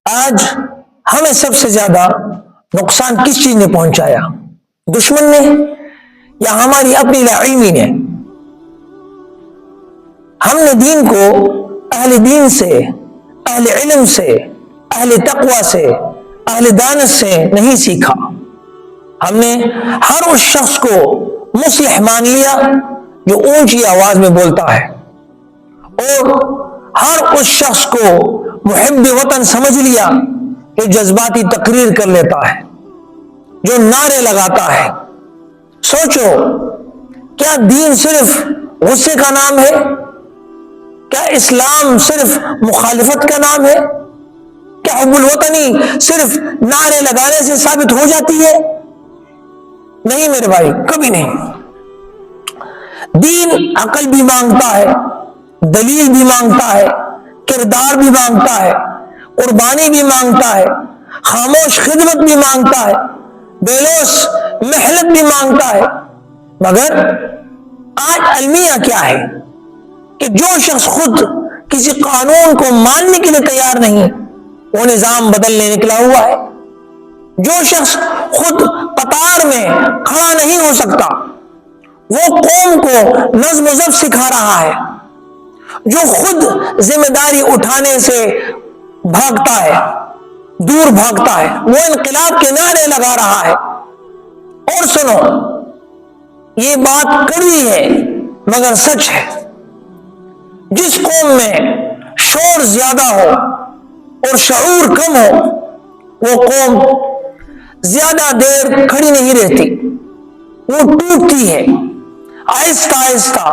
آج ہمیں سب سے زیادہ نقصان کس چیز نے پہنچایا؟ دشمن نے یا ہماری اپنی لاعلمی نے؟ ہم نے دین کو اہل دین سے، اہل علم سے، اہل تقوی سے، اہل دانش سے نہیں سیکھا۔ ہم نے ہر اس شخص کو مصلح مان لیا جو اونچی آواز میں بولتا ہے، اور ہر اس شخص کو محب وطن سمجھ لیا جو جذباتی تقریر کر لیتا ہے، جو نعرے لگاتا ہے۔ سوچو، کیا دین صرف غصے کا نام ہے؟ کیا اسلام صرف مخالفت کا نام ہے؟ کیا حب الوطنی صرف نعرے لگانے سے ثابت ہو جاتی ہے؟ نہیں میرے بھائی، کبھی نہیں۔ دین عقل بھی مانگتا ہے، دلیل بھی مانگتا ہے، کردار بھی مانگتا ہے، قربانی بھی مانگتا ہے، خاموش خدمت بھی مانگتا ہے، بے لوث محنت بھی مانگتا ہے۔ مگر آج المیہ کیا ہے کہ جو شخص خود کسی قانون کو ماننے کے لیے تیار نہیں، وہ نظام بدلنے نکلا ہوا ہے۔ جو شخص خود قطار میں کھڑا نہیں ہو سکتا، وہ قوم کو نظم و ضبط سکھا رہا ہے۔ جو خود ذمہ داری اٹھانے سے بھاگتا ہے، دور بھاگتا ہے، وہ انقلاب کے نعرے لگا رہا ہے۔ اور سنو، یہ بات کڑوی ہے مگر سچ ہے، جس قوم میں شور زیادہ ہو اور شعور کم ہو، وہ قوم زیادہ دیر کھڑی نہیں رہتی، وہ ٹوٹتی ہے، آہستہ آہستہ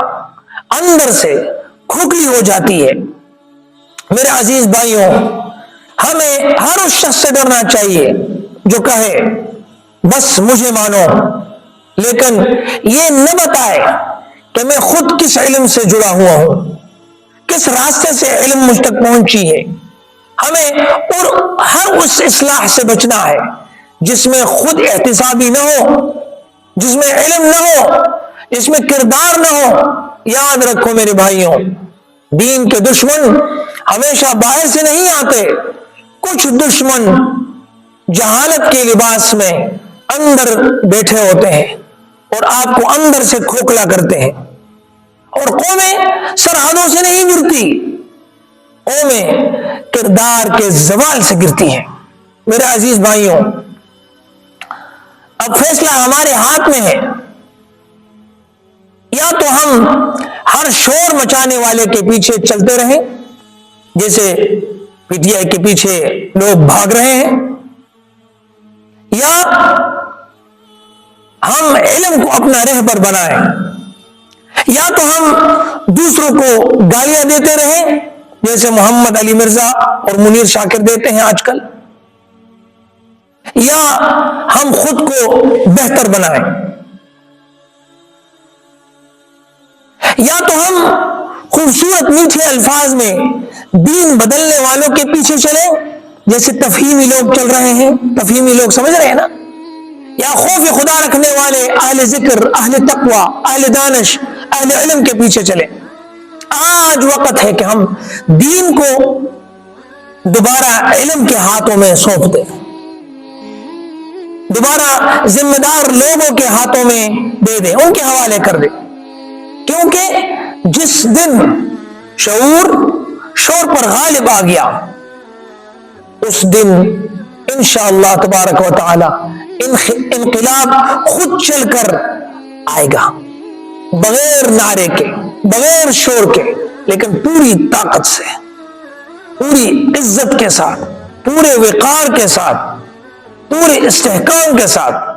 اندر سے کھوکھلی ہو جاتی ہے۔ میرے عزیز بھائیوں، ہمیں ہر اس شخص سے ڈرنا چاہیے جو کہے بس مجھے مانو، لیکن یہ نہ بتائے کہ میں خود کس علم سے جڑا ہوا ہوں، کس راستے سے علم مجھ تک پہنچی ہے۔ ہمیں اور ہر اس اصلاح سے بچنا ہے جس میں خود احتسابی نہ ہو، جس میں علم نہ ہو، جس میں کردار نہ ہو۔ یاد رکھو میرے بھائیوں، دین کے دشمن ہمیشہ باہر سے نہیں آتے، کچھ دشمن جہالت کے لباس میں اندر بیٹھے ہوتے ہیں اور آپ کو اندر سے کھوکھلا کرتے ہیں۔ اور قومیں سرحدوں سے نہیں گرتی، قومیں کردار کے زوال سے گرتی ہیں۔ میرے عزیز بھائیوں، اب فیصلہ ہمارے ہاتھ میں ہے، یا تو ہم ہر شور مچانے والے کے پیچھے چلتے رہیں جیسے پی ٹی آئی کے پیچھے لوگ بھاگ رہے ہیں، یا ہم علم کو اپنا رہبر بنائیں، یا تو ہم دوسروں کو گالیاں دیتے رہیں جیسے محمد علی مرزا اور منیر شاکر دیتے ہیں آج کل، یا ہم خود کو بہتر بنائیں، یا تو ہم خوبصورت میٹھے الفاظ میں دین بدلنے والوں کے پیچھے چلیں جیسے تفہیمی لوگ چل رہے ہیں، تفہیمی لوگ سمجھ رہے ہیں نا، یا خوف خدا رکھنے والے اہل ذکر، اہل تقوی، اہل دانش، اہل علم کے پیچھے چلیں۔ آج وقت ہے کہ ہم دین کو دوبارہ علم کے ہاتھوں میں سونپ دیں، دوبارہ ذمہ دار لوگوں کے ہاتھوں میں دے دیں، ان کے حوالے کر دیں، کیونکہ جس دن شور پر غالب آ گیا، اس دن انشاءاللہ تبارک و تعالی انقلاب خود چل کر آئے گا، بغیر نعرے کے، بغیر شور کے، لیکن پوری طاقت سے، پوری عزت کے ساتھ، پورے وقار کے ساتھ، پورے استحکام کے ساتھ۔